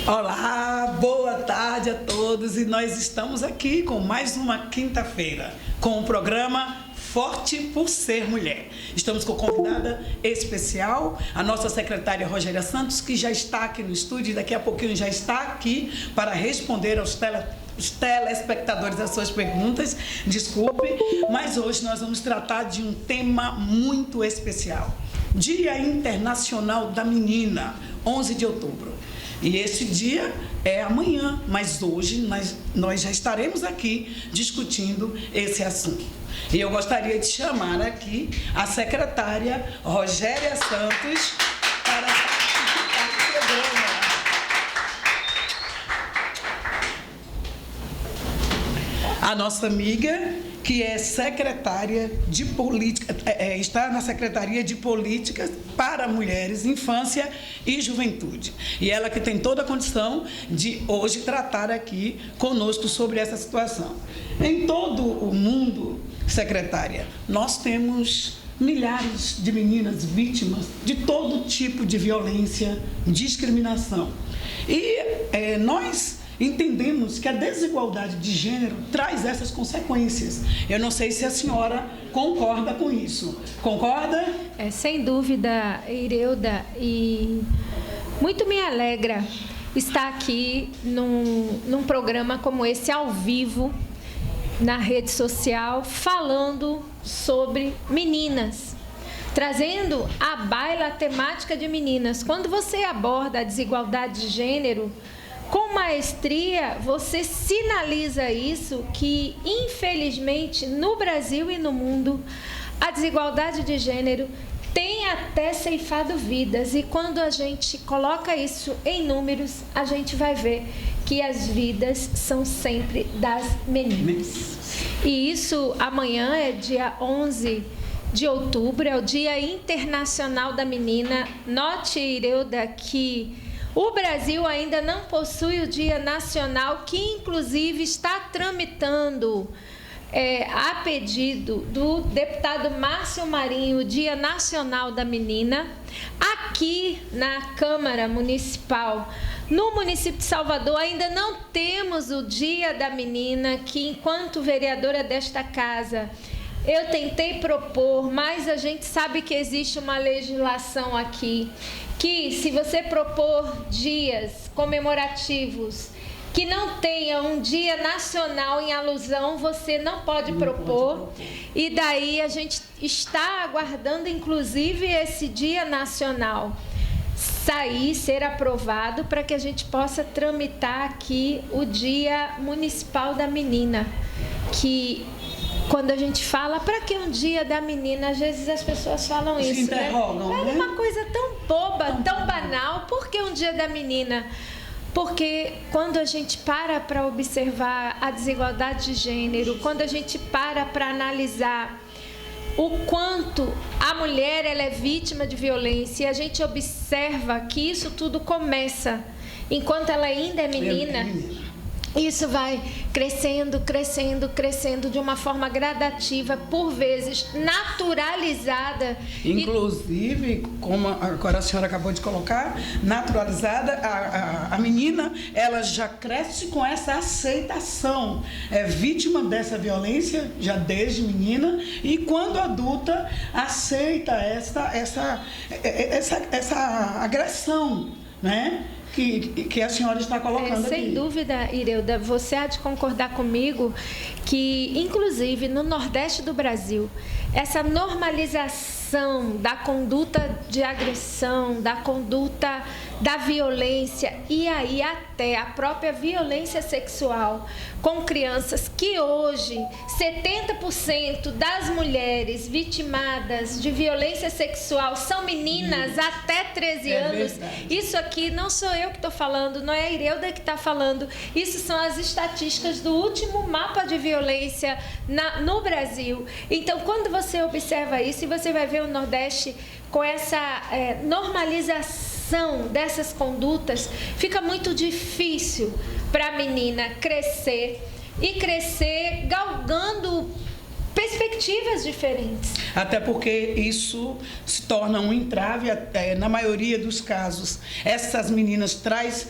Olá, boa tarde a todos e nós estamos aqui com mais uma quinta-feira com o programa Forte por Ser Mulher. Estamos com convidada especial, a nossa secretária Rogéria Santos, que já está aqui no estúdio e daqui a pouquinho já está aqui para responder aos telespectadores as suas perguntas. Desculpe, mas hoje nós vamos tratar de um tema muito especial. Dia Internacional da Menina, 11 de outubro. E esse dia é amanhã, mas hoje nós já estaremos aqui discutindo esse assunto. E eu gostaria de chamar aqui a secretária Rogéria Santos para participar do programa. A nossa amiga, que é secretária de política, está na Secretaria de Políticas para Mulheres, Infância e Juventude. E ela que tem toda a condição de hoje tratar aqui conosco sobre essa situação. Em todo o mundo, secretária, nós temos milhares de meninas vítimas de todo tipo de violência, discriminação. E nós entendemos que a desigualdade de gênero traz essas consequências. Eu não sei se a senhora concorda com isso. Concorda? Sem dúvida, Ireuda, e muito me alegra estar aqui num programa como esse, ao vivo, na rede social, falando sobre meninas, trazendo à baila a temática de meninas. Quando você aborda a desigualdade de gênero, com maestria, você sinaliza isso, que infelizmente no Brasil e no mundo a desigualdade de gênero tem até ceifado vidas, e quando a gente coloca isso em números, a gente vai ver que as vidas são sempre das meninas. E isso amanhã é dia 11 de outubro, é o Dia Internacional da Menina. Note, Ireuda, que o Brasil ainda não possui o Dia Nacional, que inclusive está tramitando, a pedido do deputado Márcio Marinho, o Dia Nacional da Menina, aqui na Câmara Municipal. No município de Salvador ainda não temos o Dia da Menina, que enquanto vereadora desta casa eu tentei propor, mas a gente sabe que existe uma legislação aqui, que se você propor dias comemorativos que não tenha um dia nacional em alusão, você não pode propor. E daí a gente está aguardando, inclusive, esse dia nacional ser aprovado, para que a gente possa tramitar aqui o Dia Municipal da Menina, que quando a gente fala, para que um dia da menina, às vezes as pessoas falam isso, se interrogam, né? É uma coisa tão boba, tão banal. Por que um dia da menina? Porque quando a gente para observar a desigualdade de gênero, quando a gente para analisar o quanto a mulher ela é vítima de violência, e a gente observa que isso tudo começa enquanto ela ainda é menina, isso vai crescendo, crescendo, crescendo de uma forma gradativa, por vezes naturalizada. Inclusive, como agora a senhora acabou de colocar, naturalizada, a menina, ela já cresce com essa aceitação. É vítima dessa violência já desde menina, e quando adulta aceita essa agressão, né? Que a senhora está colocando aqui. Sem dúvida, Ireuda, você há de concordar comigo que, inclusive, no Nordeste do Brasil, essa normalização da conduta de agressão, da conduta da violência, e aí até a própria violência sexual com crianças, que hoje 70% das mulheres vitimadas de violência sexual são meninas até 13 anos. Verdade. Isso aqui não sou eu que estou falando, não é a Ireuda que está falando. Isso são as estatísticas do último mapa de violência no Brasil. Então, quando você observa isso, e você vai ver o Nordeste com essa normalização dessas condutas, fica muito difícil para a menina crescer, e crescer galgando perspectivas diferentes. Até porque isso se torna um entrave, na maioria dos casos. Essas meninas traz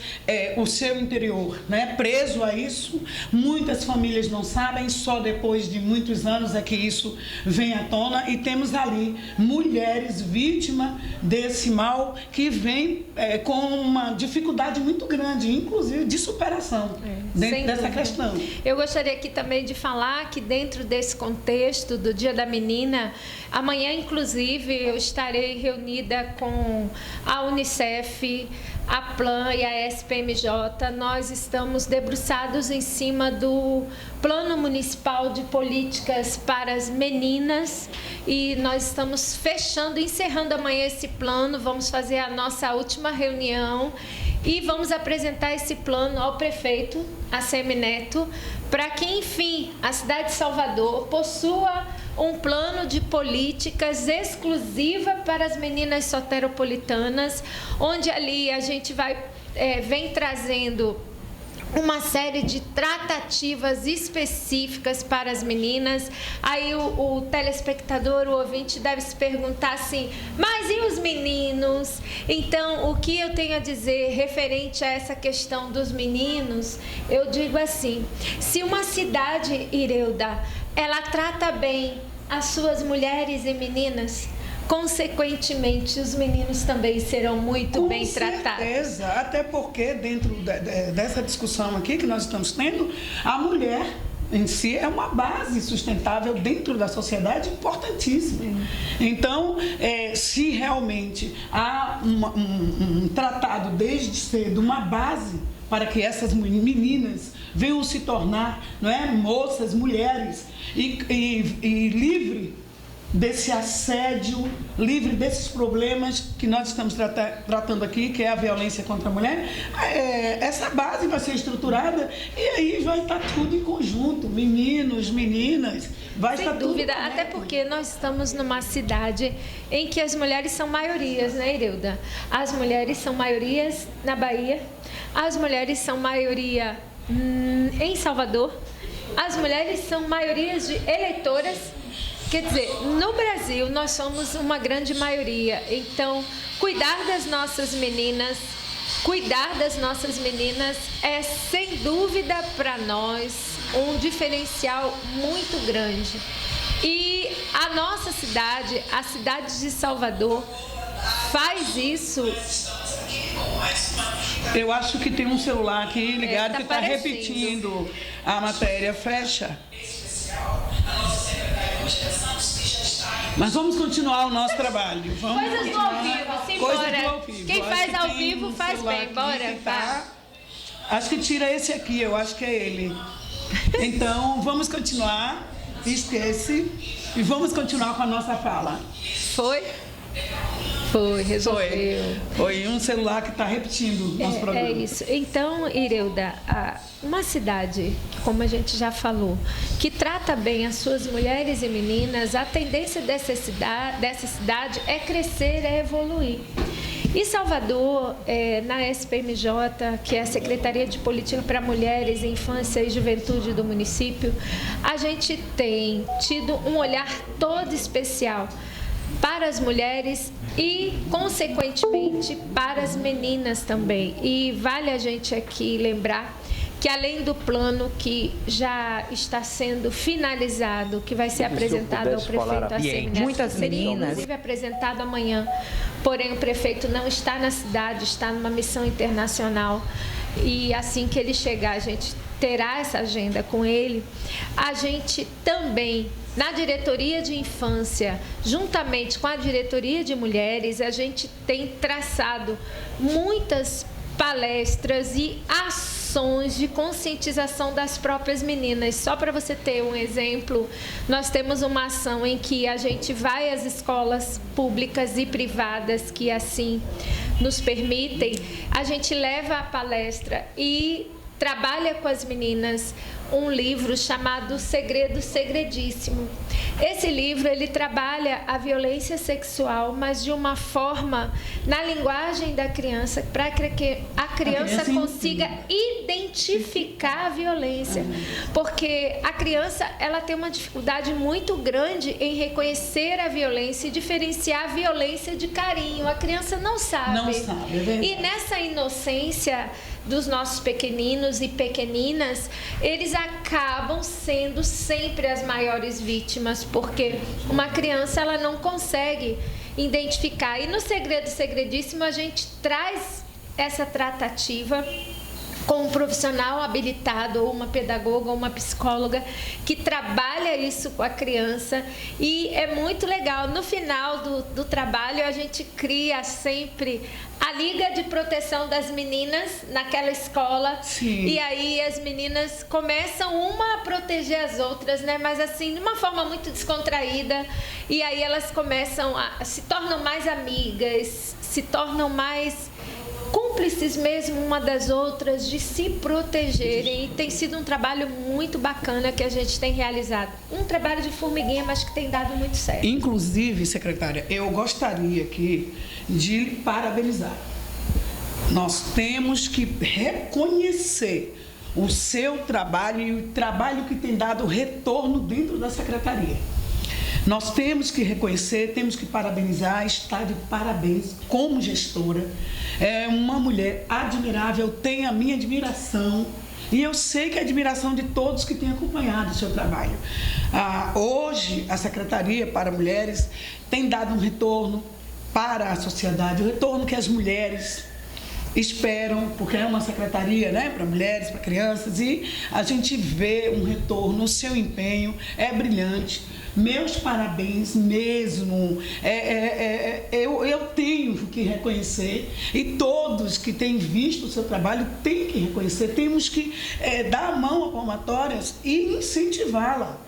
o seu interior, né, preso a isso. Muitas famílias não sabem, só depois de muitos anos é que isso vem à tona. E temos ali mulheres vítimas desse mal que vem com uma dificuldade muito grande, inclusive de superação dentro dessa questão. Eu gostaria aqui também de falar que dentro desse contexto do Dia da Menina, amanhã, inclusive, eu estarei reunida com a Unicef, a Plan e a SPMJ. Nós estamos debruçados em cima do Plano Municipal de Políticas para as Meninas e nós estamos encerrando amanhã esse plano. Vamos fazer a nossa última reunião e vamos apresentar esse plano ao prefeito, a Semineto, para que, enfim, a cidade de Salvador possua um plano de políticas exclusiva para as meninas soteropolitanas, onde ali a gente vem trazendo uma série de tratativas específicas para as meninas. Aí o telespectador, o ouvinte deve se perguntar assim, mas e os meninos? Então, o que eu tenho a dizer referente a essa questão dos meninos, eu digo assim, se uma cidade, Ireuda, ela trata bem as suas mulheres e meninas, consequentemente, os meninos também serão muito bem tratados. Com certeza, até porque dentro dessa discussão aqui que nós estamos tendo, a mulher em si é uma base sustentável dentro da sociedade importantíssima. Então, se realmente há um tratado desde cedo, uma base para que essas meninas venham se tornar, não é, moças, mulheres e livre desse assédio, livre desses problemas que nós estamos tratando aqui, que é a violência contra a mulher, essa base vai ser estruturada e aí vai estar tudo em conjunto, meninos, meninas, vai estar tudo. Sem dúvida, até porque nós estamos numa cidade em que as mulheres são maiorias, né, Ireuda? As mulheres são maiorias na Bahia, as mulheres são maioria em Salvador, as mulheres são maiorias de eleitoras. Quer dizer, no Brasil nós somos uma grande maioria, então cuidar das nossas meninas é sem dúvida para nós um diferencial muito grande. E a nossa cidade, a cidade de Salvador, faz isso. Eu acho que tem um celular aqui ligado que está repetindo a matéria. Fecha. Mas vamos continuar o nosso trabalho. Coisas do ao vivo, simbora. Quem faz ao vivo faz bem, bora. Acho que tira esse aqui, eu acho que é ele. Então, vamos continuar. Esquece. E vamos continuar com a nossa fala. Foi, resolveu. Foi um celular que está repetindo o nosso programa. É isso. Então, Ireuda, uma cidade, como a gente já falou, que trata bem as suas mulheres e meninas, a tendência dessa cidade é crescer, é evoluir. E Salvador, na SPMJ, que é a Secretaria de Política para Mulheres, Infância e Juventude do município, a gente tem tido um olhar todo especial para as mulheres e, consequentemente, para as meninas também. E vale a gente aqui lembrar que, além do plano que já está sendo finalizado, que vai ser apresentado ao prefeito Assemineto, muitas meninas, inclusive apresentado amanhã, porém o prefeito não está na cidade, está numa missão internacional, e assim que ele chegar, a gente terá essa agenda com ele. A gente também, na diretoria de infância, juntamente com a diretoria de mulheres, a gente tem traçado muitas palestras e ações de conscientização das próprias meninas. Só para você ter um exemplo, nós temos uma ação em que a gente vai às escolas públicas e privadas que assim nos permitem, a gente leva a palestra e trabalha com as meninas um livro chamado Segredo Segredíssimo. Esse livro, ele trabalha a violência sexual, mas de uma forma, na linguagem da criança, para que a criança consiga identificar a violência. Porque a criança, ela tem uma dificuldade muito grande em reconhecer a violência e diferenciar a violência de carinho. A criança não sabe. Não sabe, é verdade. E nessa inocência dos nossos pequeninos e pequeninas, eles acabam sendo sempre as maiores vítimas, porque uma criança, ela não consegue identificar. E no Segredo Segredíssimo, a gente traz essa tratativa com um profissional habilitado, ou uma pedagoga, ou uma psicóloga, que trabalha isso com a criança. E é muito legal. No final do trabalho, a gente cria sempre a Liga de Proteção das Meninas naquela escola. Sim. E aí as meninas começam uma a proteger as outras, né? Mas assim, de uma forma muito descontraída. E aí elas começam se tornam mais amigas, se tornam mais cúmplices mesmo uma das outras, de se protegerem. E tem sido um trabalho muito bacana que a gente tem realizado. Um trabalho de formiguinha, mas que tem dado muito certo. Inclusive, secretária, eu gostaria aqui de lhe parabenizar. Nós temos que reconhecer o seu trabalho e o trabalho que tem dado retorno dentro da secretaria. Nós temos que reconhecer, temos que parabenizar, está de parabéns como gestora. É uma mulher admirável, tem a minha admiração e eu sei que é a admiração de todos que têm acompanhado o seu trabalho. Hoje, a Secretaria para Mulheres tem dado um retorno para a sociedade, o retorno que as mulheres esperam, porque é uma secretaria, né, para mulheres, para crianças, e a gente vê um retorno, o seu empenho é brilhante. Meus parabéns mesmo, eu tenho que reconhecer, e todos que têm visto o seu trabalho têm que reconhecer, temos que dar a mão a palmatórias e incentivá-la,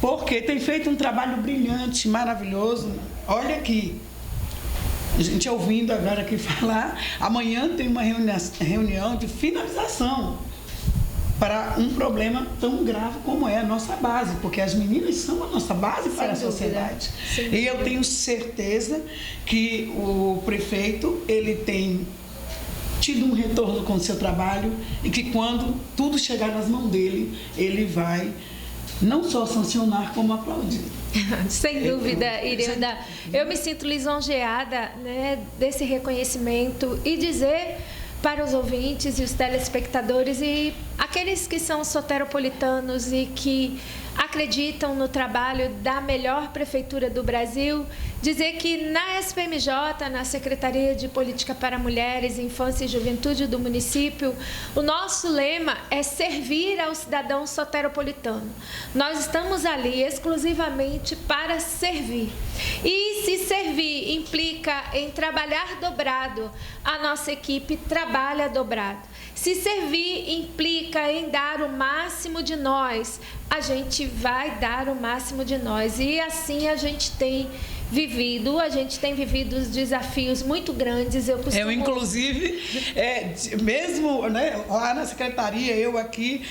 porque tem feito um trabalho brilhante, maravilhoso. Olha aqui, a gente ouvindo agora aqui falar, amanhã tem uma reunião de finalização para um problema tão grave como é a nossa base, porque as meninas são a nossa base para a sociedade. E eu tenho certeza que o prefeito, ele tem tido um retorno com o seu trabalho e que quando tudo chegar nas mãos dele, ele vai não só sancionar, como aplaudir. Sem dúvida, Irilda. Eu me sinto lisonjeada, né, desse reconhecimento e dizer para os ouvintes e os telespectadores e aqueles que são soteropolitanos e que acreditam no trabalho da melhor prefeitura do Brasil, dizer que na SPMJ, na Secretaria de Política para Mulheres, Infância e Juventude do município, o nosso lema é servir ao cidadão soteropolitano. Nós estamos ali exclusivamente para servir. E se servir implica em trabalhar dobrado, a nossa equipe trabalha dobrado. Se servir implica em dar o máximo de nós, a gente vai dar o máximo de nós. E assim a gente tem vivido os desafios muito grandes. Eu inclusive, mesmo, né, lá na secretaria, eu aqui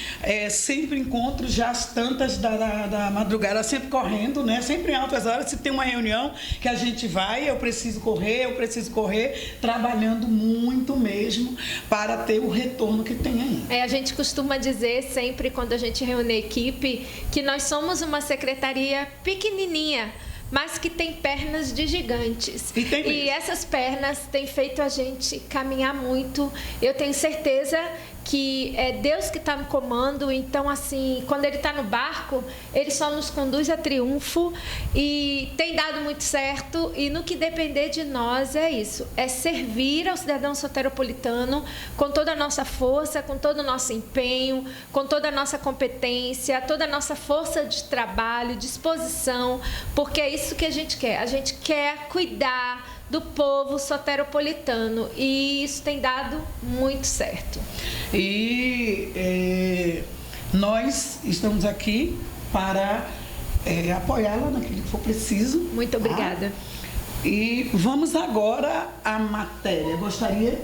sempre encontro já as tantas da madrugada, sempre correndo, né, sempre em altas horas. Se tem uma reunião que a gente vai, eu preciso correr, trabalhando muito mesmo para ter o retorno que tem aí. A gente costuma dizer sempre, quando a gente reúne a equipe, que nós somos uma secretaria pequenininha, mas que tem pernas de gigantes. E essas pernas têm feito a gente caminhar muito. Eu tenho certeza que é Deus que está no comando, então assim, quando Ele está no barco, Ele só nos conduz a triunfo e tem dado muito certo. E no que depender de nós é isso, é servir ao cidadão soteropolitano com toda a nossa força, com todo o nosso empenho, com toda a nossa competência, toda a nossa força de trabalho, disposição, porque é isso que a gente quer cuidar do povo soteropolitano, e isso tem dado muito certo. E nós estamos aqui para apoiá-la naquilo que for preciso. Muito obrigada. E vamos agora à matéria. Gostaria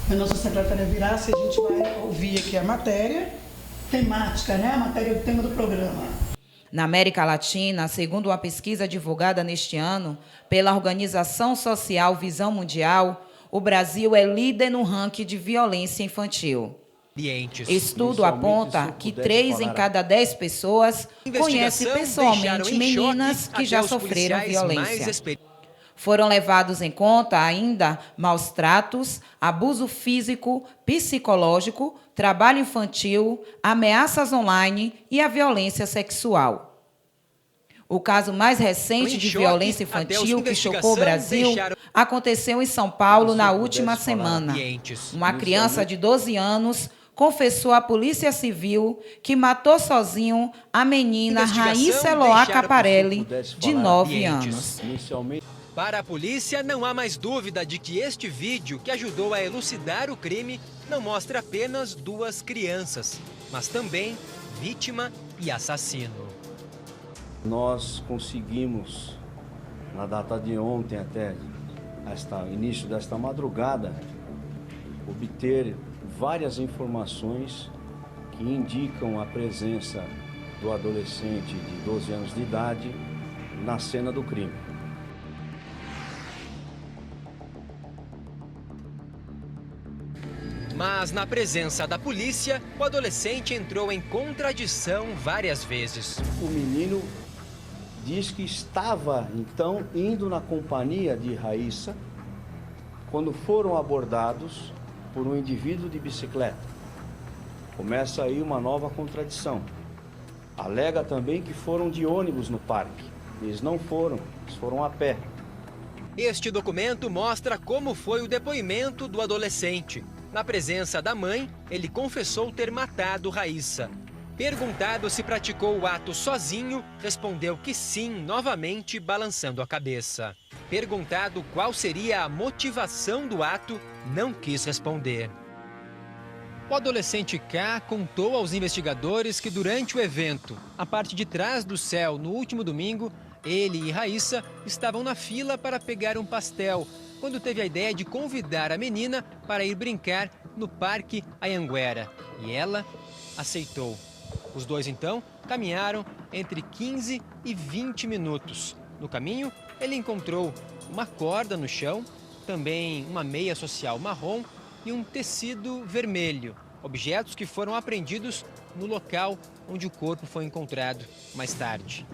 que a nossa secretária virasse, a gente vai ouvir aqui a matéria. temática, né? A matéria do tema do programa. Na América Latina, segundo uma pesquisa divulgada neste ano pela Organização Social Visão Mundial, o Brasil é líder no ranking de violência infantil. Estudo aponta que 3 em cada 10 pessoas conhecem pessoalmente meninas que já sofreram violência. Foram levados em conta ainda maus tratos, abuso físico, psicológico, trabalho infantil, ameaças online e a violência sexual. O caso mais recente de violência infantil que chocou o Brasil aconteceu em São Paulo na última semana. Uma criança de 12 anos confessou à Polícia Civil que matou sozinho a menina Raíssa Eloá Caparelli, de 9 anos. Para a polícia, não há mais dúvida de que este vídeo, que ajudou a elucidar o crime, não mostra apenas 2 crianças, mas também vítima e assassino. Nós conseguimos, na data de ontem até início desta madrugada, obter várias informações que indicam a presença do adolescente de 12 anos de idade na cena do crime. Mas, na presença da polícia, o adolescente entrou em contradição várias vezes. O menino diz que estava, então, indo na companhia de Raíssa quando foram abordados por um indivíduo de bicicleta. Começa aí uma nova contradição. Alega também que foram de ônibus no parque. Eles não foram, eles foram a pé. Este documento mostra como foi o depoimento do adolescente. Na presença da mãe, ele confessou ter matado Raíssa. Perguntado se praticou o ato sozinho, respondeu que sim, novamente balançando a cabeça. Perguntado qual seria a motivação do ato, não quis responder. O adolescente K contou aos investigadores que durante o evento, a parte de trás do céu, no último domingo, ele e Raíssa estavam na fila para pegar um pastel, quando teve a ideia de convidar a menina para ir brincar no Parque Anhanguera. E ela aceitou. Os dois, então, caminharam entre 15 e 20 minutos. No caminho, ele encontrou uma corda no chão, também uma meia social marrom e um tecido vermelho, objetos que foram apreendidos no local onde o corpo foi encontrado mais tarde.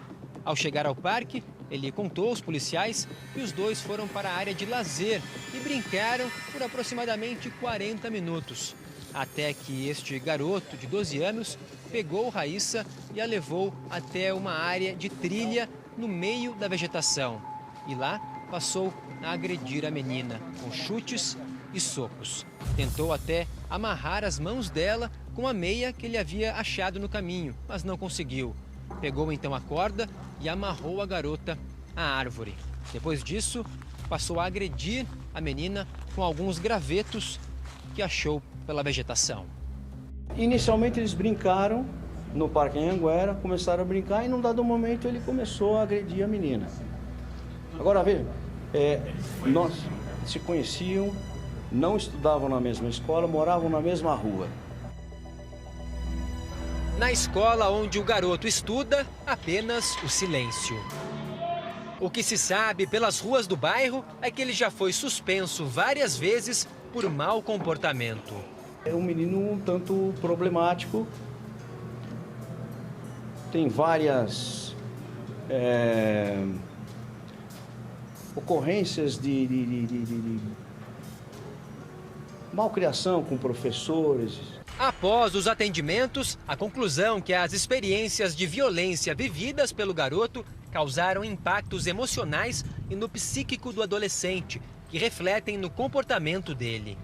Ao chegar ao parque, ele contou aos policiais que os dois foram para a área de lazer e brincaram por aproximadamente 40 minutos, até que este garoto de 12 anos pegou Raíssa e a levou até uma área de trilha no meio da vegetação. E lá passou a agredir a menina com chutes e socos. Tentou até amarrar as mãos dela com a meia que ele havia achado no caminho, mas não conseguiu. Pegou então a corda e amarrou a garota à árvore. Depois disso, passou a agredir a menina com alguns gravetos que achou pela vegetação. Inicialmente eles brincaram no Parque Anhanguera, começaram a brincar e num dado momento ele começou a agredir a menina. Agora veja, nós se conheciam, não estudavam na mesma escola, moravam na mesma rua. Na escola onde o garoto estuda, apenas o silêncio. O que se sabe pelas ruas do bairro é que ele já foi suspenso várias vezes por mau comportamento. É um menino um tanto problemático, tem várias ocorrências de malcriação com professores. Após os atendimentos, a conclusão que as experiências de violência vividas pelo garoto causaram impactos emocionais e no psíquico do adolescente, que refletem no comportamento dele.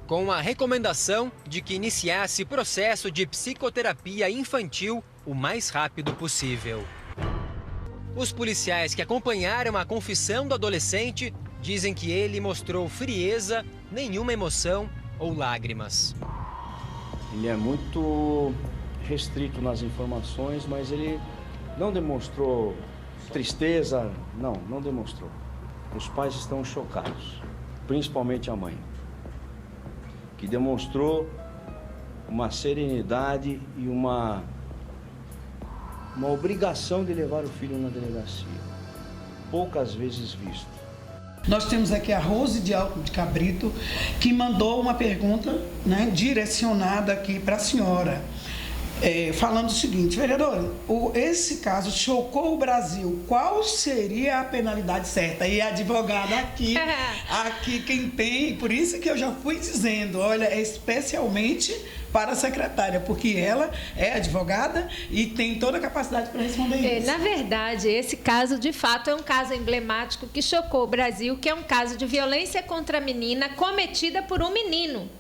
Com a recomendação de que iniciasse processo de psicoterapia infantil o mais rápido possível. Os policiais que acompanharam a confissão do adolescente dizem que ele mostrou frieza, nenhuma emoção ou lágrimas. Ele é muito restrito nas informações, mas ele não demonstrou tristeza, não demonstrou. Os pais estão chocados, principalmente a mãe, que demonstrou uma serenidade e uma obrigação de levar o filho na delegacia. Poucas vezes visto. Nós temos aqui a Rose de Alto de Cabrito, que mandou uma pergunta, né, direcionada aqui para a senhora, falando o seguinte: vereadora, esse caso chocou o Brasil, qual seria a penalidade certa? E a advogada aqui quem tem, por isso que eu já fui dizendo, olha, especialmente para a secretária, porque ela é advogada e tem toda a capacidade para responder isso. Na verdade, esse caso, de fato, é um caso emblemático que chocou o Brasil, que é um caso de violência contra a menina cometida por um menino.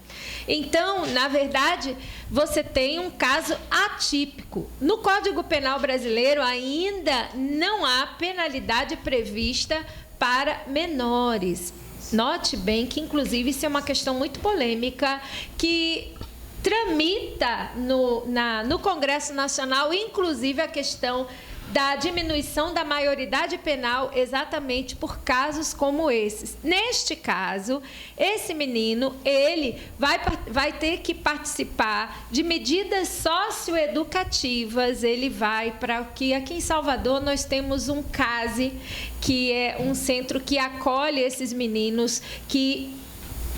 Então, na verdade, você tem um caso atípico. No Código Penal brasileiro ainda não há penalidade prevista para menores. Note bem que, inclusive, isso é uma questão muito polêmica que tramita no Congresso Nacional, inclusive a questão da diminuição da maioridade penal exatamente por casos como esses. Neste caso, esse menino, ele vai ter que participar de medidas socioeducativas, ele vai para que aqui em Salvador nós temos um CASE, que é um centro que acolhe esses meninos que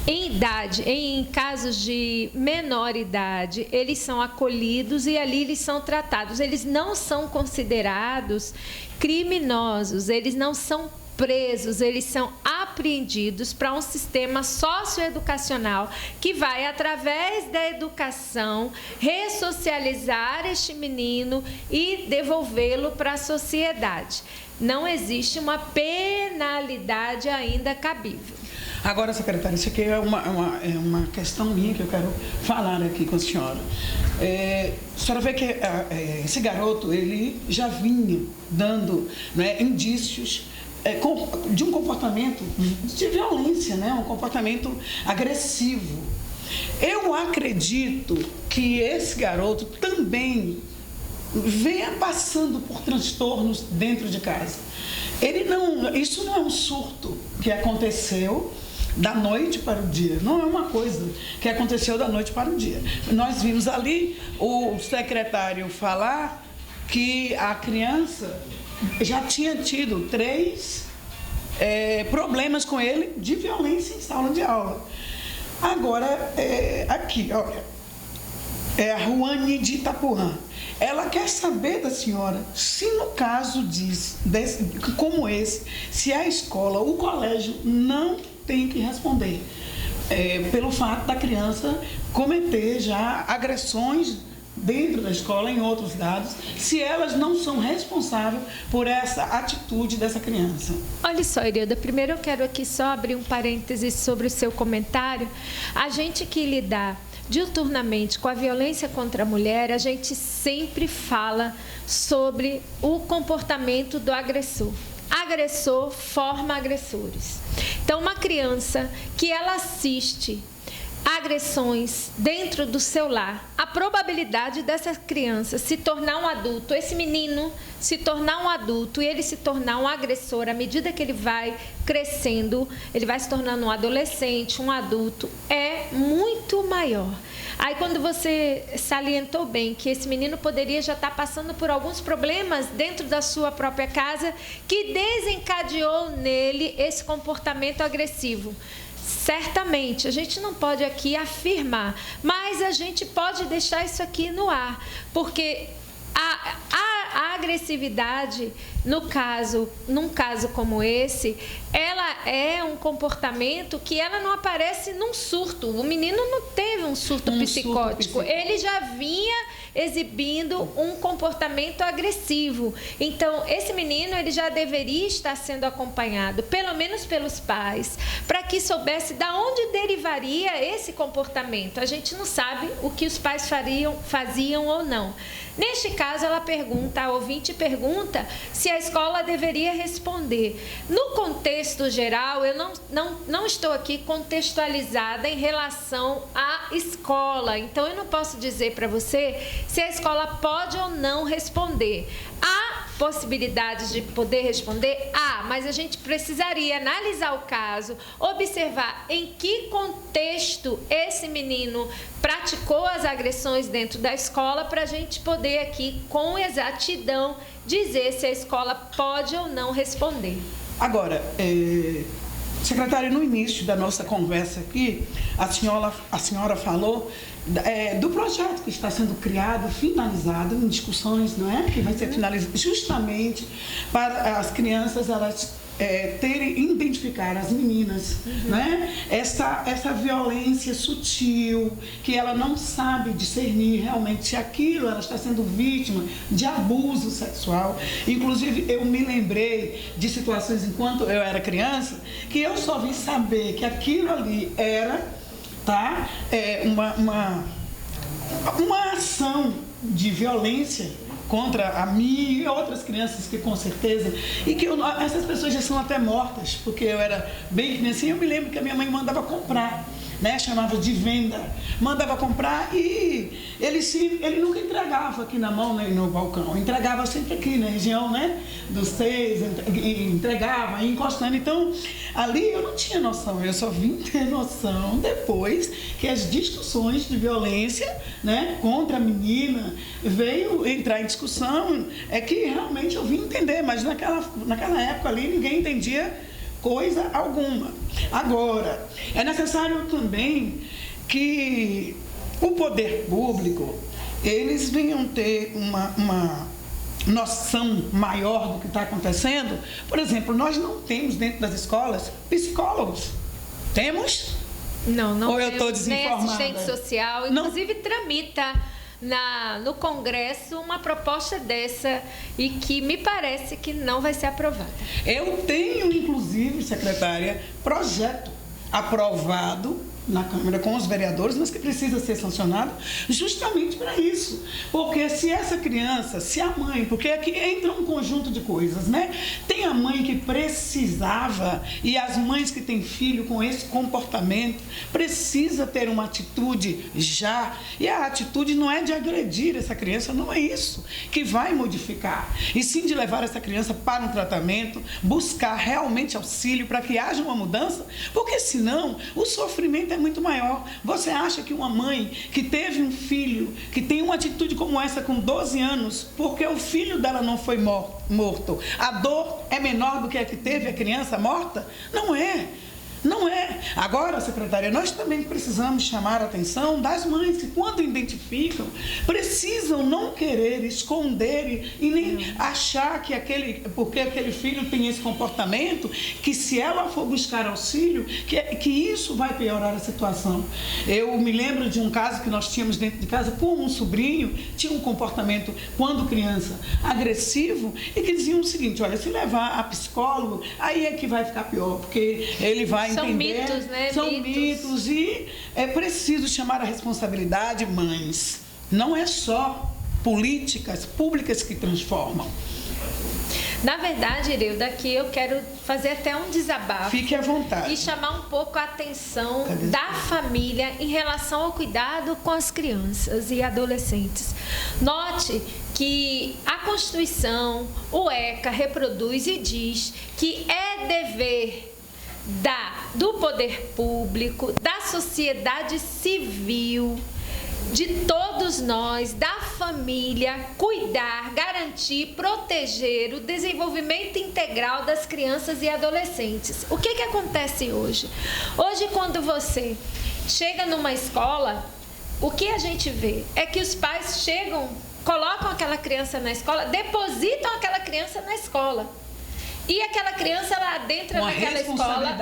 em casos de menor idade, eles são acolhidos e ali eles são tratados. Eles não são considerados criminosos, eles não são presos, eles são apreendidos para um sistema socioeducacional que vai, através da educação, ressocializar este menino e devolvê-lo para a sociedade. Não existe uma penalidade ainda cabível. Agora, secretária, isso aqui é uma questão minha que eu quero falar aqui com a senhora. A senhora vê que esse garoto, ele já vinha dando, né, indícios de um comportamento de violência, né, um comportamento agressivo. Eu acredito que esse garoto também venha passando por transtornos dentro de casa. Isso não é um surto que aconteceu da noite para o dia, não é uma coisa que aconteceu da noite para o dia. Nós vimos ali o secretário falar que a criança já tinha tido 3 problemas com ele de violência em sala de aula. Agora, aqui, olha, é a Ruane de Itapuã. Ela quer saber da senhora se no caso como esse, se a escola, o colégio não tem que responder pelo fato da criança cometer já agressões dentro da escola, em outros dados, se elas não são responsáveis por essa atitude dessa criança. Olha só, Irilda, primeiro eu quero aqui só abrir um parênteses sobre o seu comentário. A gente que lidar diuturnamente com a violência contra a mulher, a gente sempre fala sobre o comportamento do agressor. Agressor forma agressores. Então, uma criança que ela assiste agressões dentro do seu lar, a probabilidade dessa criança se tornar um adulto, esse menino se tornar um adulto e ele se tornar um agressor, à medida que ele vai crescendo, ele vai se tornando um adolescente, um adulto, é muito maior. Aí, quando você salientou bem que esse menino poderia já estar passando por alguns problemas dentro da sua própria casa que desencadeou nele esse comportamento agressivo. Certamente, a gente não pode aqui afirmar, mas a gente pode deixar isso aqui no ar, porque a agressividade, num caso como esse, ela é um comportamento que ela não aparece num surto. O menino não teve um surto psicótico, ele já vinha exibindo um comportamento agressivo. Então, esse menino, ele já deveria estar sendo acompanhado, pelo menos pelos pais, para que soubesse de onde derivaria esse comportamento. A gente não sabe o que os pais faziam ou não. Neste caso, a ouvinte pergunta se a escola deveria responder. No contexto geral, eu não estou aqui contextualizada em relação à escola, então eu não posso dizer para você se a escola pode ou não responder. Há possibilidades de poder responder? Mas a gente precisaria analisar o caso, observar em que contexto esse menino praticou as agressões dentro da escola, para a gente poder aqui, com exatidão, dizer se a escola pode ou não responder. Agora, secretária, no início da nossa conversa aqui, a senhora falou do projeto que está sendo criado, finalizado, em discussões, não é? Que vai ser finalizado justamente para as crianças, elas identificar as meninas, né? Essa violência sutil, que ela não sabe discernir realmente se aquilo ela está sendo vítima de abuso sexual. Inclusive, eu me lembrei de situações enquanto eu era criança, que eu só vim saber que aquilo ali era, uma ação de violência contra a mim e outras crianças que com certeza, e que essas pessoas já são até mortas, porque eu era bem criancinha. Eu me lembro que a minha mãe mandava comprar, né? Chamava de venda, mandava comprar, e ele nunca entregava aqui na mão, né, no balcão, entregava sempre aqui na região, né, dos seios, entregava, ia encostando. Então, ali eu não tinha noção, eu só vim ter noção depois que as discussões de violência, né, contra a menina veio entrar em discussão, é que realmente eu vim entender, mas naquela época ali ninguém entendia coisa alguma. Agora, é necessário também que o poder público, eles venham ter uma noção maior do que está acontecendo. Por exemplo, nós não temos dentro das escolas psicólogos. Temos? Não Ou eu estou desinformada? Nem assistente social, inclusive tramita no Congresso uma proposta dessa, e que me parece que não vai ser aprovada. Eu tenho, inclusive, secretária, projeto aprovado na Câmara com os vereadores, mas que precisa ser sancionado justamente para isso. Porque se essa criança, se a mãe, porque aqui entra um conjunto de coisas, né? Tem a mãe que precisava, e as mães que têm filho com esse comportamento, precisa ter uma atitude já, e a atitude não é de agredir essa criança, não é isso que vai modificar, e sim de levar essa criança para um tratamento, buscar realmente auxílio para que haja uma mudança, porque senão o sofrimento é muito maior. Você acha que uma mãe que teve um filho que tem uma atitude como essa com 12 anos, porque o filho dela não foi morto, a dor é menor do que a que teve a criança morta? Não é. Não é. Agora, secretária, nós também precisamos chamar a atenção das mães que, quando identificam, precisam não querer esconder e nem achar que porque aquele filho tem esse comportamento, que se ela for buscar auxílio, que isso vai piorar a situação. Eu me lembro de um caso que nós tínhamos dentro de casa com um sobrinho, tinha um comportamento, quando criança, agressivo, e que diziam o seguinte: olha, se levar a psicólogo, aí é que vai ficar pior, porque ele vai São entender. mitos, né? São mitos, e é preciso chamar a responsabilidade, mães. Não é só políticas públicas que transformam. Na verdade, Ireu, daqui eu quero fazer até um desabafo. Fique à vontade. E chamar um pouco a atenção da família em relação ao cuidado com as crianças e adolescentes. Note que a Constituição, o ECA, reproduz e diz que é dever do poder público, da sociedade civil, de todos nós, da família, cuidar, garantir, proteger o desenvolvimento integral das crianças e adolescentes. O que acontece hoje? Hoje, quando você chega numa escola, o que a gente vê é que os pais chegam, colocam aquela criança na escola, depositam aquela criança na escola. E aquela criança, ela adentra naquela escola,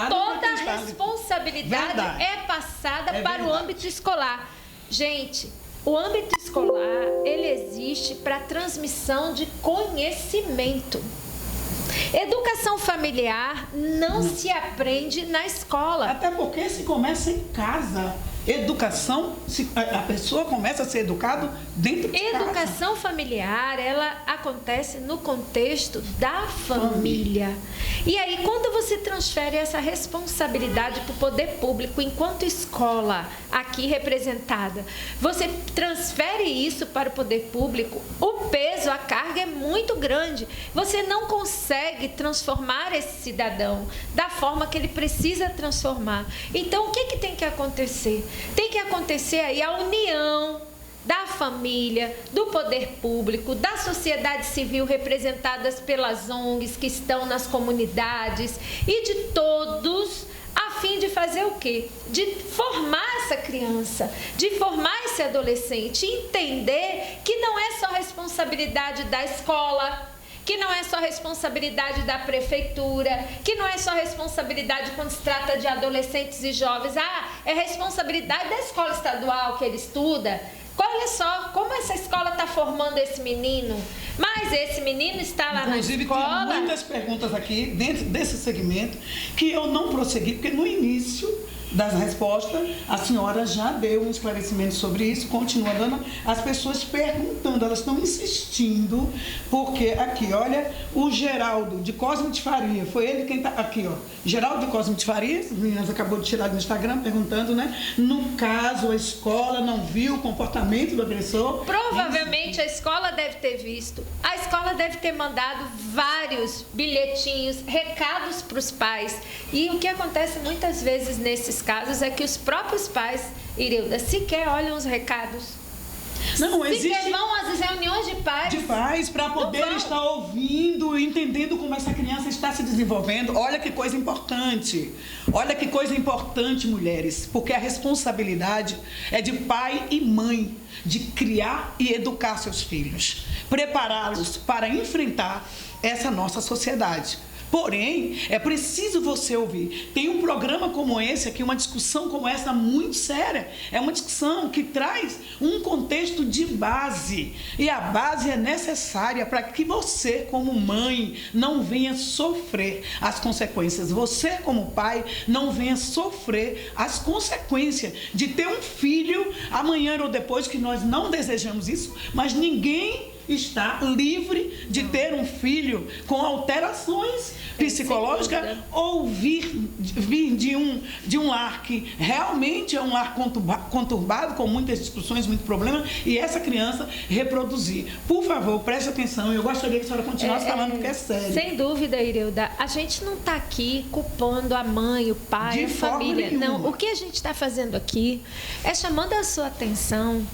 toda a responsabilidade é passada para o âmbito escolar. Gente, o âmbito escolar, ele existe para transmissão de conhecimento. Educação familiar não se aprende na escola. Até porque se começa em casa. Educação, a pessoa começa a ser educada dentro de casa. Educação familiar, ela acontece no contexto da família. E aí, quando você transfere essa responsabilidade para o poder público, enquanto escola aqui representada, você transfere isso para o poder público, o peso, a carga é muito grande. Você não consegue transformar esse cidadão da forma que ele precisa transformar. Então, o que tem que acontecer? Tem que acontecer aí a união da família, do poder público, da sociedade civil representadas pelas ONGs que estão nas comunidades e de todos, a fim de fazer o quê? De formar essa criança, de formar esse adolescente, entender que não é só responsabilidade da escola, que não é só responsabilidade da prefeitura, que não é só responsabilidade quando se trata de adolescentes e jovens. É responsabilidade da escola estadual que ele estuda. Olha só como essa escola está formando esse menino. Mas esse menino está lá Inclusive, na escola. Tem muitas perguntas aqui dentro desse segmento que eu não prossegui, porque no início das respostas, a senhora já deu um esclarecimento sobre isso, continua dando, as pessoas perguntando, elas estão insistindo, porque aqui, olha, o Geraldo de Cosme de Faria, foi ele quem está aqui, ó, Geraldo de Cosme de Faria, as meninas acabou de tirar do Instagram, perguntando, né, no caso, a escola não viu o comportamento do agressor? Provavelmente a escola deve ter visto, a escola deve ter mandado vários bilhetinhos, recados para os pais, e o que acontece muitas vezes nesses casos é que os próprios pais, Irilda, sequer olham os recados. Não, existe... Sequer vão às reuniões de pais. De pais, para poder estar ouvindo, entendendo como essa criança está se desenvolvendo. Olha que coisa importante. Olha que coisa importante, mulheres. Porque a responsabilidade é de pai e mãe, de criar e educar seus filhos. Prepará-los para enfrentar essa nossa sociedade. Porém, é preciso você ouvir. Tem um programa como esse aqui, uma discussão como essa muito séria. É uma discussão que traz um contexto de base. E a base é necessária para que você, como mãe, não venha sofrer as consequências. Você, como pai, não venha sofrer as consequências de ter um filho amanhã ou depois, que nós não desejamos isso, mas ninguém está livre de ter um filho com alterações psicológicas ou vir de um lar que realmente é um lar conturbado, com muitas discussões, muito problema, e essa criança reproduzir. Por favor, preste atenção, eu gostaria que a senhora continuasse falando, porque é sério. Sem dúvida, Irilda, a gente não está aqui culpando a mãe, o pai, a família. Não, o que a gente está fazendo aqui é chamando a sua atenção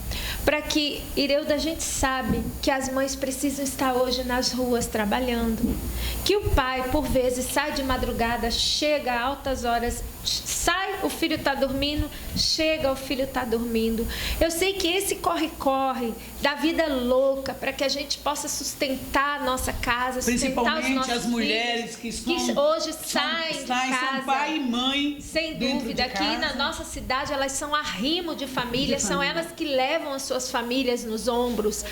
para que, Irilda, a gente sabe que as mães precisam estar hoje nas ruas trabalhando, que o pai, por vezes, sai de madrugada, chega a altas horas, sai, o filho está dormindo, chega, o filho está dormindo. Eu sei que esse corre-corre da vida louca, para que a gente possa sustentar a nossa casa, sustentar os nossos as mulheres filhos, que hoje saem de casa, são pai e mãe. Sem dúvida, aqui na nossa cidade elas são arrimo de família, são elas que levam as suas famílias nos ombros.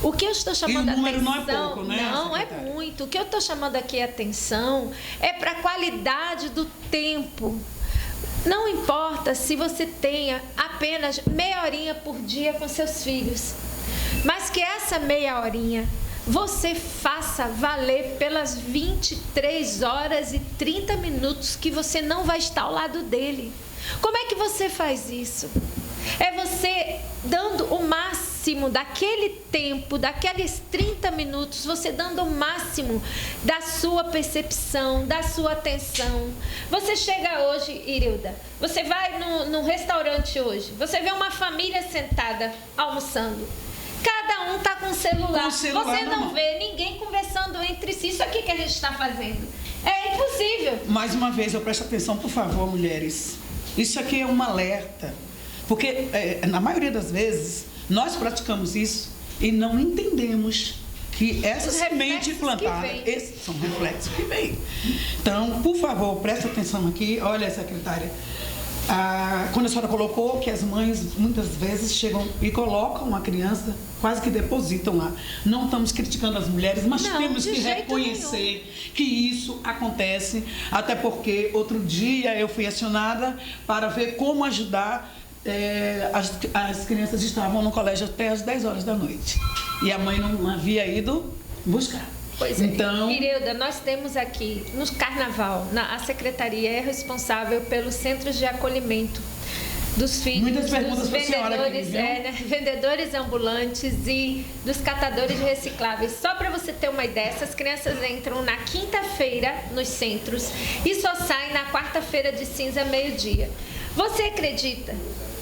O que eu estou chamando a atenção, não é pouco, né, não é muito. O que eu estou chamando aqui a atenção é para a qualidade do tempo. Não importa se você tenha apenas meia horinha por dia com seus filhos, mas que essa meia horinha você faça valer pelas 23 horas e 30 minutos que você não vai estar ao lado dele. Como é que você faz isso? É você dando o máximo daquele tempo, daqueles 30 minutos, você dando o máximo da sua percepção, da sua atenção. Você chega hoje, Irilda, você vai num restaurante hoje, você vê uma família sentada almoçando. Cada um está com o celular. Você não vê ninguém conversando entre si. Isso aqui que a gente está fazendo é impossível. Mais uma vez, eu presto atenção, por favor, mulheres. Isso aqui é um alerta. Porque, na maioria das vezes, nós praticamos isso e não entendemos que essa semente plantada, esses são reflexos que vêm. Então, por favor, preste atenção aqui. Olha, secretária, quando a senhora colocou que as mães muitas vezes chegam e colocam uma criança, quase que depositam lá. Não estamos criticando as mulheres, mas temos que reconhecer que isso acontece, até porque outro dia eu fui acionada para ver como ajudar as crianças estavam no colégio até às 10 horas da noite. E a mãe não havia ido buscar. Pois então, Ireuda, nós temos aqui, no Carnaval, a Secretaria é responsável pelos centros de acolhimento dos filhos, muitas perguntas dos para a senhora aqui, vendedores ambulantes e dos catadores de recicláveis. Só para você ter uma ideia, essas crianças entram na quinta-feira nos centros e só saem na quarta-feira de cinza, meio-dia. Você acredita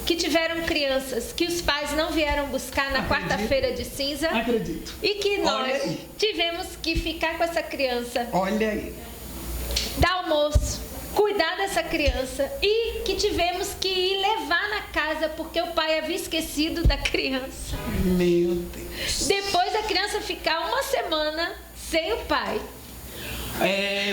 que tiveram crianças que os pais não vieram buscar na quarta-feira de cinza? Acredito. E que nós tivemos que ficar com essa criança. Olha aí. Dar almoço, cuidar dessa criança e que tivemos que ir levar na casa porque o pai havia esquecido da criança. Meu Deus. Depois a criança ficar uma semana sem o pai.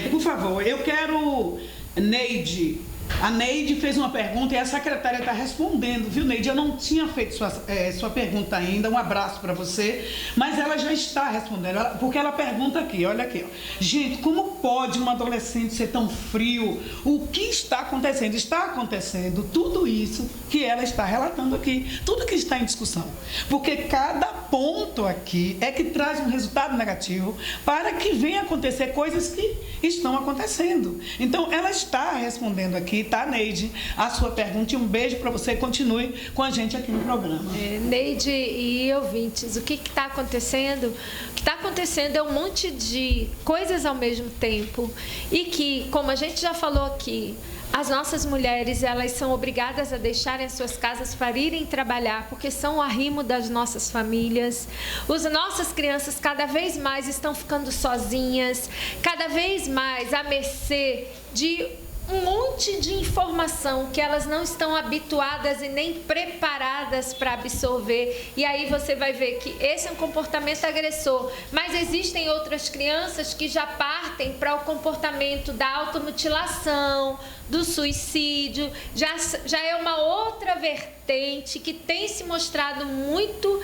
Por favor, eu quero... Neide. A Neide fez uma pergunta e a secretária está respondendo, viu, Neide? Eu não tinha feito sua pergunta ainda, um abraço para você, mas ela já está respondendo, porque ela pergunta aqui, olha aqui, ó. Gente, como pode um adolescente ser tão frio? O que está acontecendo? Está acontecendo tudo isso que ela está relatando aqui, tudo que está em discussão, porque cada ponto aqui é que traz um resultado negativo para que venha acontecer coisas que estão acontecendo. Então, ela está respondendo aqui, tá, Neide, a sua pergunta, e um beijo para você, continue com a gente aqui no programa. Neide e ouvintes, o que está acontecendo? O que está acontecendo é um monte de coisas ao mesmo tempo e que, como a gente já falou aqui, as nossas mulheres, elas são obrigadas a deixarem as suas casas para irem trabalhar, porque são o arrimo das nossas famílias. As nossas crianças cada vez mais estão ficando sozinhas, cada vez mais à mercê de um monte de informação que elas não estão habituadas e nem preparadas para absorver. E aí você vai ver que esse é um comportamento agressor. Mas existem outras crianças que já partem para o comportamento da automutilação, do suicídio. Já é uma outra vertente que tem se mostrado muito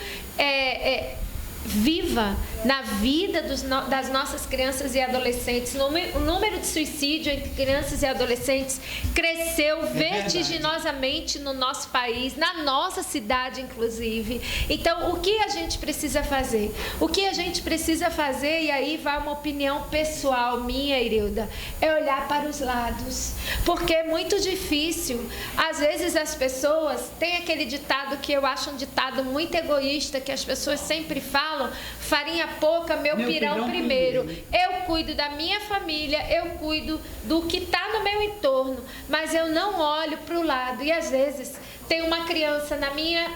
viva na vida das nossas crianças e adolescentes. O número de suicídio entre crianças e adolescentes cresceu vertiginosamente no nosso país, na nossa cidade, inclusive. Então, o que a gente precisa fazer? O que a gente precisa fazer, e aí vai uma opinião pessoal minha, Ireuda, é olhar para os lados. Porque é muito difícil. Às vezes as pessoas têm aquele ditado que eu acho um ditado muito egoísta, que as pessoas sempre falam: farinha pouca, meu pirão primeiro. Eu cuido da minha família, eu cuido do que está no meu entorno, mas eu não olho para o lado. E às vezes tem uma criança na minha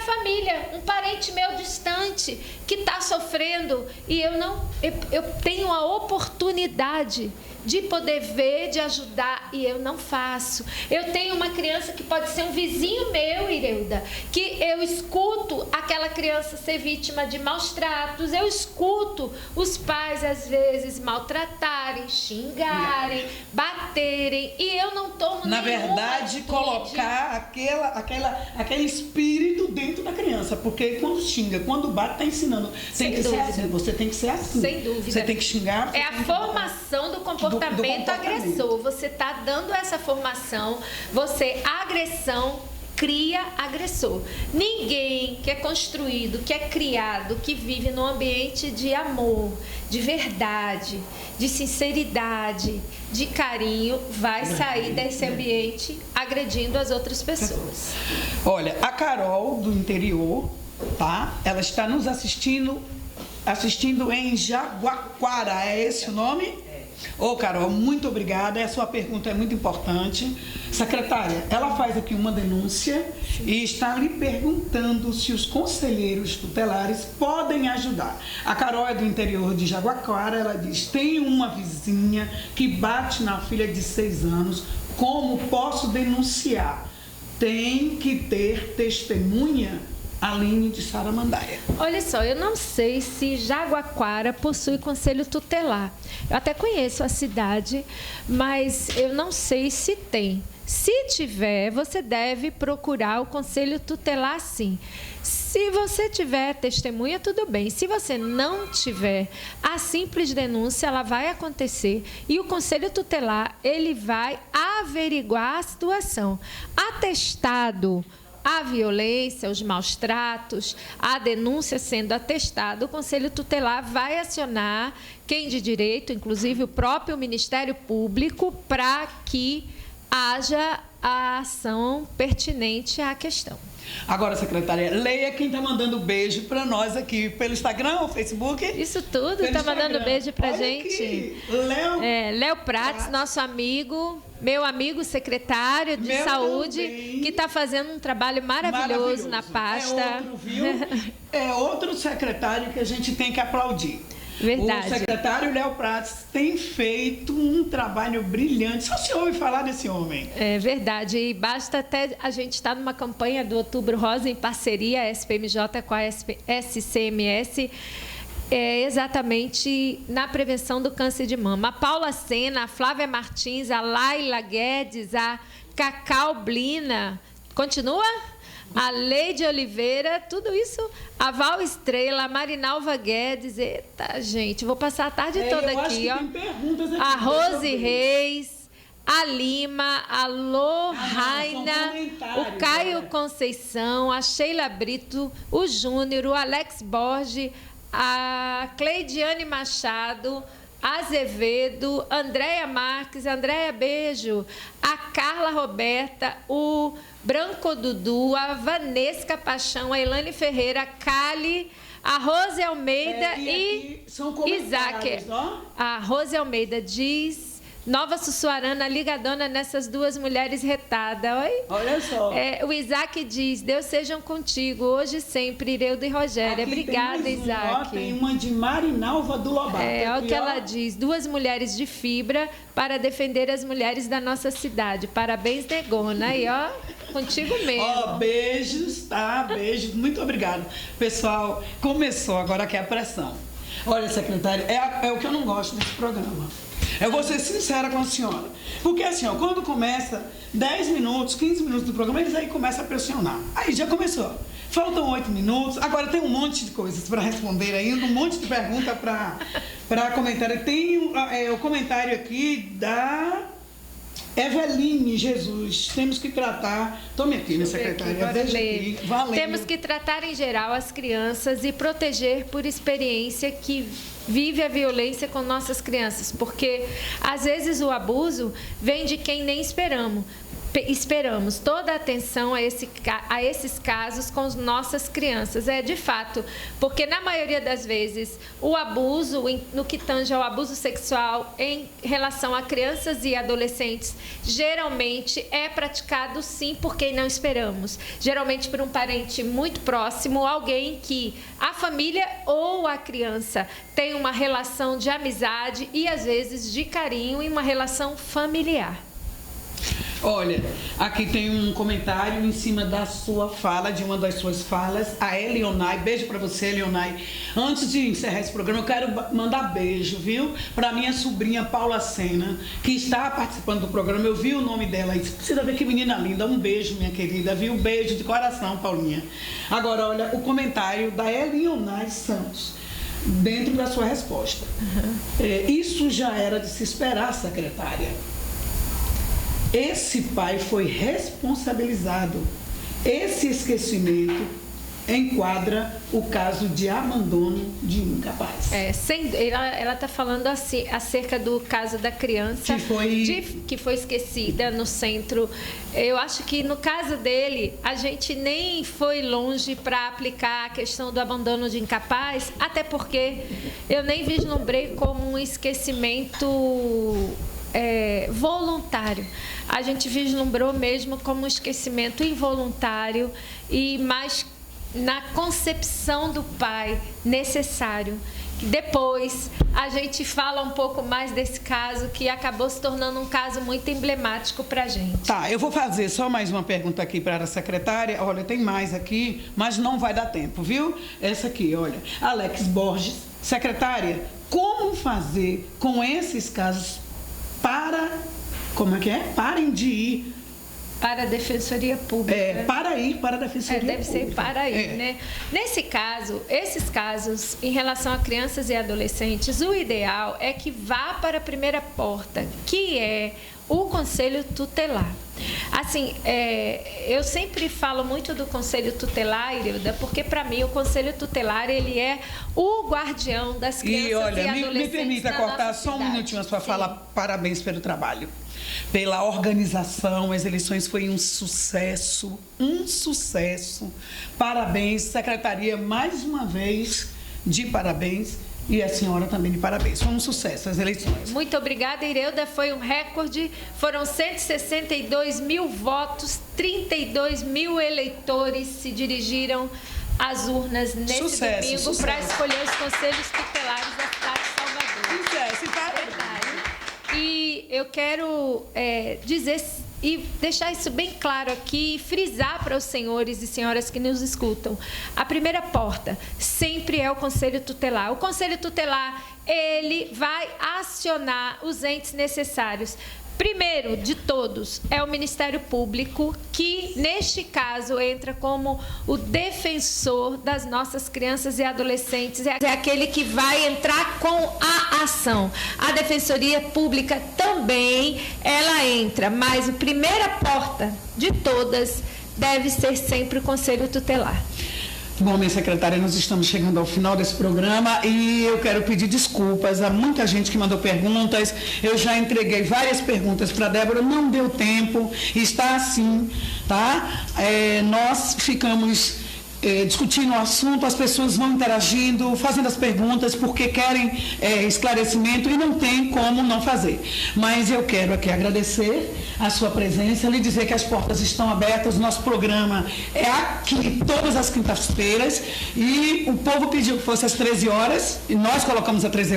família, um parente meu distante, que está sofrendo, e eu tenho a oportunidade de poder ver, de ajudar, e eu não faço. Eu tenho uma criança que pode ser um vizinho meu, Ireuda, que eu escuto aquela criança ser vítima de maus tratos, eu escuto os pais, às vezes, maltratarem, xingarem, baterem, e eu não tomo nenhuma atitude. Na verdade, colocar aquele espírito dentro da criança, porque quando xinga, quando bate, está ensinando. Tem que ser assim, você tem que ser assim. Sem dúvida. Você tem que xingar. É a formação do comportamento agressor. Você está dando essa formação, agressão cria agressor. Ninguém que é construído, que é criado, que vive num ambiente de amor, de verdade, de sinceridade, de carinho, vai sair desse ambiente agredindo as outras pessoas. Olha, a Carol do interior, tá? Ela está nos assistindo em Jaguaquara, é esse o nome? Ô, Carol, muito obrigada. A sua pergunta é muito importante. Secretária, ela faz aqui uma denúncia e está lhe perguntando se os conselheiros tutelares podem ajudar. A Carol é do interior de Jaguaquara. Ela diz: tenho uma vizinha que bate na filha de 6 anos. Como posso denunciar? Tem que ter testemunha? Aline de Saramandaia. Olha só, eu não sei se Jaguaquara possui conselho tutelar. Eu até conheço a cidade, mas eu não sei se tem. Se tiver, você deve procurar o conselho tutelar, sim. Se você tiver testemunha, tudo bem. Se você não tiver, a simples denúncia ela vai acontecer e o conselho tutelar ele vai averiguar a situação. Atestado a violência, os maus tratos, a denúncia sendo atestada, o Conselho Tutelar vai acionar quem de direito, inclusive o próprio Ministério Público, para que haja a ação pertinente à questão. Agora, secretária, leia quem está mandando beijo para nós aqui, pelo Instagram ou Facebook. Isso tudo, está mandando beijo para a gente. Aqui, Léo Prates, nosso amigo, meu amigo secretário de Saúde, também, que está fazendo um trabalho maravilhoso na pasta. É outro, viu? É outro secretário que a gente tem que aplaudir. Verdade. O secretário Léo Prates tem feito um trabalho brilhante. Só se ouve falar desse homem. É verdade. E basta até a gente estar numa campanha do Outubro Rosa em parceria, a SPMJ com a SCMS, exatamente na prevenção do câncer de mama. A Paula Sena, a Flávia Martins, a Laila Guedes, a Cacau Blina. Continua? A Leide Oliveira, tudo isso, a Val Estrela, a Marinalva Guedes, eita, gente, vou passar a tarde toda aqui, ó. Tem perguntas aqui, a Rose Reis, a Lima, a Lohaina, o Caio Conceição, a Sheila Brito, o Júnior, o Alex Borges, a Cleidiane Machado, Azevedo, Andréia Marques, Andréia Beijo, a Carla Roberta, o Branco Dudu, a Vanesca Paixão, a Elane Ferreira, a Cali, a Rose Almeida e Isaac. A Rose Almeida diz: Nova Sussuarana, ligadona nessas duas mulheres retadas. Oi? Olha só. O Isaac diz: Deus sejam contigo, hoje e sempre, Ireuda e Rogéria. Aqui obrigada, tem Isaac. Tem uma de Marinalva do Lobato. Olha o que ela diz: duas mulheres de fibra para defender as mulheres da nossa cidade. Parabéns, Negona. Aí, ó, contigo mesmo. Beijos, tá? Beijos. Muito obrigada. Pessoal, começou agora aqui a pressão. Olha, secretária, é o que eu não gosto desse programa. Eu vou ser sincera com a senhora. Porque assim, ó, quando começa 10 minutos, 15 minutos do programa, eles aí começam a pressionar. Aí já começou. Faltam 8 minutos. Agora tem um monte de coisas para responder ainda, um monte de perguntas para comentário. Tem o comentário aqui da Eveline Jesus. Temos que tratar... Tome aqui, minha secretária. Veja aqui. Valendo. Temos que tratar em geral as crianças e proteger por experiência que vive a violência com nossas crianças, porque às vezes o abuso vem de quem nem esperamos toda a atenção a esses casos com nossas crianças. De fato, porque na maioria das vezes o abuso, no que tange ao abuso sexual em relação a crianças e adolescentes, geralmente é praticado sim por quem não esperamos. Geralmente por um parente muito próximo, alguém que a família ou a criança tem uma relação de amizade e às vezes de carinho e uma relação familiar. Olha, aqui tem um comentário em cima da sua fala, de uma das suas falas, a Elionai. Beijo pra você, Elionai. Antes de encerrar esse programa, eu quero mandar beijo, viu? Pra minha sobrinha Paula Sena, que está participando do programa. Eu vi o nome dela aí. Você precisa ver que menina linda. Um beijo, minha querida, viu? Um beijo de coração, Paulinha. Agora, olha, o comentário da Elionai Santos, dentro da sua resposta. Isso já era de se esperar, secretária. Esse pai foi responsabilizado. Esse esquecimento enquadra o caso de abandono de incapaz. Ela está falando assim, acerca do caso da criança que foi esquecida no centro. Eu acho que no caso dele, a gente nem foi longe para aplicar a questão do abandono de incapaz, até porque eu nem vislumbrei como um esquecimento voluntário. A gente vislumbrou mesmo como um esquecimento involuntário e mais na concepção do pai necessário. Depois a gente fala um pouco mais desse caso que acabou se tornando um caso muito emblemático para a gente. Tá, eu vou fazer só mais uma pergunta aqui para a secretária. Olha, tem mais aqui, mas não vai dar tempo, viu? Essa aqui, olha. Alex Borges. Secretária, como fazer com esses casos parem de ir para a Defensoria Pública. Para ir para a Defensoria Pública. Deve ser para ir, né? Nesse caso, esses casos, em relação a crianças e adolescentes, o ideal é que vá para a primeira porta, que é o Conselho Tutelar. Assim, eu sempre falo muito do Conselho Tutelar, Irilda, porque para mim o Conselho Tutelar ele é o guardião das crianças e olha, adolescentes. Me permita cortar só um minutinho a sua fala. Parabéns pelo trabalho, pela organização. As eleições foi um sucesso, Parabéns, secretaria, mais uma vez, de parabéns. E a senhora também de parabéns. Foi um sucesso as eleições. Muito obrigada, Irilda. Foi um recorde. Foram 162 mil votos, 32 mil eleitores se dirigiram às urnas nesse domingo para escolher os conselhos tutelares da cidade de Salvador. Sucesso, parabéns. E eu quero dizer e deixar isso bem claro aqui, e frisar para os senhores e senhoras que nos escutam. A primeira porta sempre é o Conselho Tutelar. O Conselho Tutelar, ele vai acionar os entes necessários. Primeiro de todos é o Ministério Público, que neste caso entra como o defensor das nossas crianças e adolescentes. É aquele que vai entrar com a ação. A Defensoria Pública também, ela entra, mas a primeira porta de todas deve ser sempre o Conselho Tutelar. Bom, minha secretária, nós estamos chegando ao final desse programa e eu quero pedir desculpas a muita gente que mandou perguntas. Eu já entreguei várias perguntas para a Débora, não deu tempo, está assim, tá? Nós ficamos discutindo o assunto, as pessoas vão interagindo, fazendo as perguntas porque querem esclarecimento e não tem como não fazer. Mas eu quero aqui agradecer a sua presença, lhe dizer que as portas estão abertas, o nosso programa é aqui todas as quintas-feiras e o povo pediu que fosse às 13 horas e nós colocamos às 13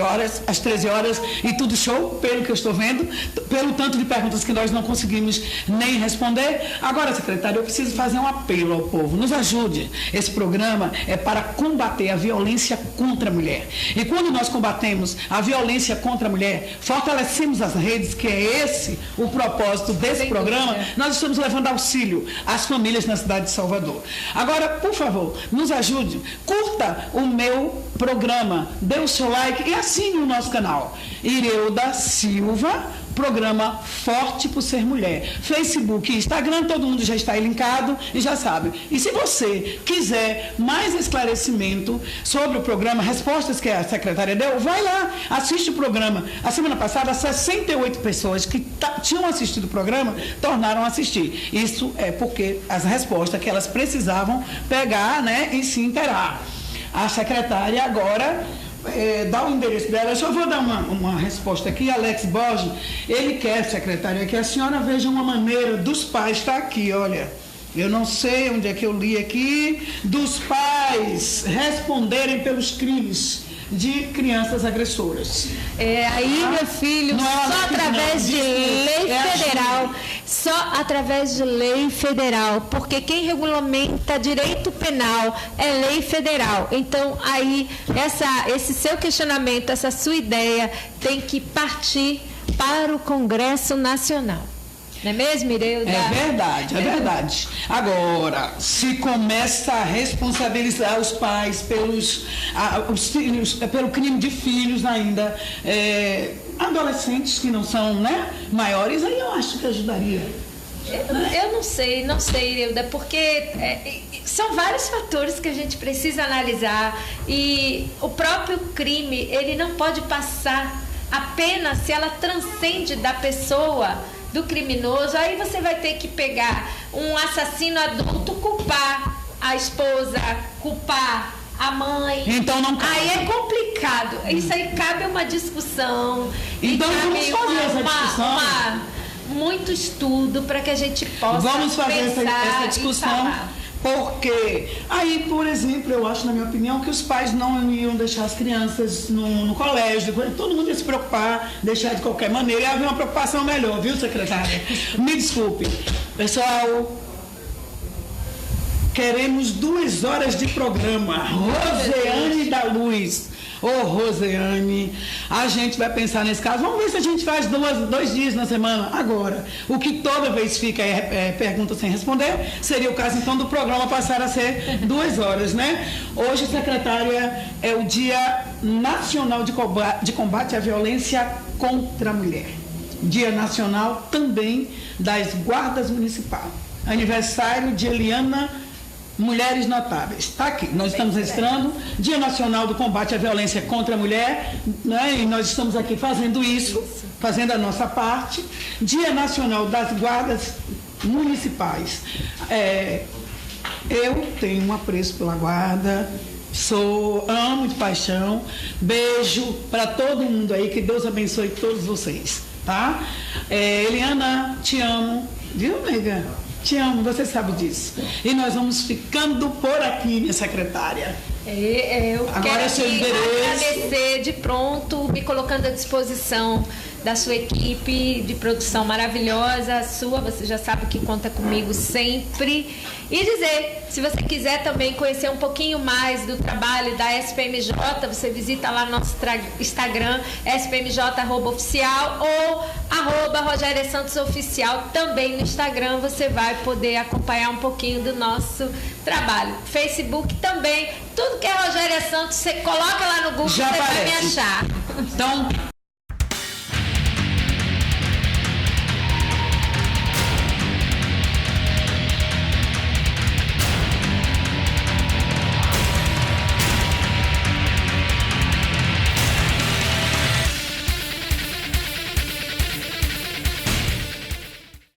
horas e tudo show, pelo que eu estou vendo, pelo tanto de perguntas que nós não conseguimos nem responder. Agora, secretário, eu preciso fazer um apelo ao povo, nos ajude. Esse programa é para combater a violência contra a mulher. E quando nós combatemos a violência contra a mulher, fortalecemos as redes, que é esse o propósito desse programa, nós estamos levando auxílio às famílias na cidade de Salvador. Agora, por favor, nos ajude, curta o meu programa, dê o seu like e assine o nosso canal. Irilda Silva, programa Forte por Ser Mulher. Facebook e Instagram, todo mundo já está aí linkado e já sabe. E se você quiser mais esclarecimento sobre o programa, respostas que a secretária deu, vai lá, assiste o programa. A semana passada, 68 pessoas que tinham assistido o programa tornaram a assistir. Isso é porque as respostas que elas precisavam pegar, né, e se inteirar. A secretária agora dá o endereço dela. Eu só vou dar uma resposta aqui. Alex Borges, ele quer, secretária, que a senhora veja uma maneira dos pais, está aqui, olha, eu não sei onde é que eu li aqui, dos pais responderem pelos crimes de crianças agressoras. Aí, meu filho, só através de lei federal, só através de lei federal, porque quem regulamenta direito penal é lei federal. Então, aí, esse seu questionamento, essa sua ideia, tem que partir para o Congresso Nacional. Não é mesmo, Irilda? É verdade. Agora, se começa a responsabilizar os pais os filhos, pelo crime de filhos ainda, adolescentes que não são, né, maiores, aí eu acho que ajudaria. Eu não sei, Irilda, porque são vários fatores que a gente precisa analisar e o próprio crime, ele não pode passar apenas se ela transcende da pessoa, do criminoso. Aí você vai ter que pegar um assassino adulto, culpar a esposa, culpar a mãe. Então não cabe. Aí é complicado. Isso aí cabe uma discussão. Então vamos fazer essa discussão. Muito estudo para que a gente possa essa discussão. Porque aí, por exemplo, eu acho, na minha opinião, que os pais não iam deixar as crianças no colégio, todo mundo ia se preocupar, deixar de qualquer maneira, e havia uma preocupação melhor, viu, secretária? Me desculpe. Pessoal, queremos 2 horas de programa. Roseane da Luz. Roseane, a gente vai pensar nesse caso. Vamos ver se a gente faz 2 dias na semana. Agora, o que toda vez fica pergunta sem responder, seria o caso, então, do programa passar a ser 2 horas, né? Hoje, secretária, é o Dia Nacional de Combate à Violência contra a Mulher. Dia Nacional também das Guardas Municipais. Aniversário de Eliana Mulheres Notáveis. Está aqui. Nós estamos registrando Dia Nacional do Combate à Violência contra a Mulher, né? E nós estamos aqui fazendo isso, fazendo a nossa parte. Dia Nacional das Guardas Municipais. Eu tenho um apreço pela guarda, amo de paixão. Beijo para todo mundo aí, que Deus abençoe todos vocês, tá? Eliana, te amo, viu, nega? Te amo, você sabe disso. E nós vamos ficando por aqui, minha secretária. Eu Agora quero agradecer de pronto, me colocando à disposição da sua equipe de produção maravilhosa, a sua, você já sabe que conta comigo sempre. E dizer, se você quiser também conhecer um pouquinho mais do trabalho da SPMJ, você visita lá no nosso Instagram, spmj@oficial ou @RogériaSantosOficial. Também no Instagram você vai poder acompanhar um pouquinho do nosso trabalho. Facebook também, tudo que é Rogéria Santos, você coloca lá no Google, já você aparece. vai me achar. Então,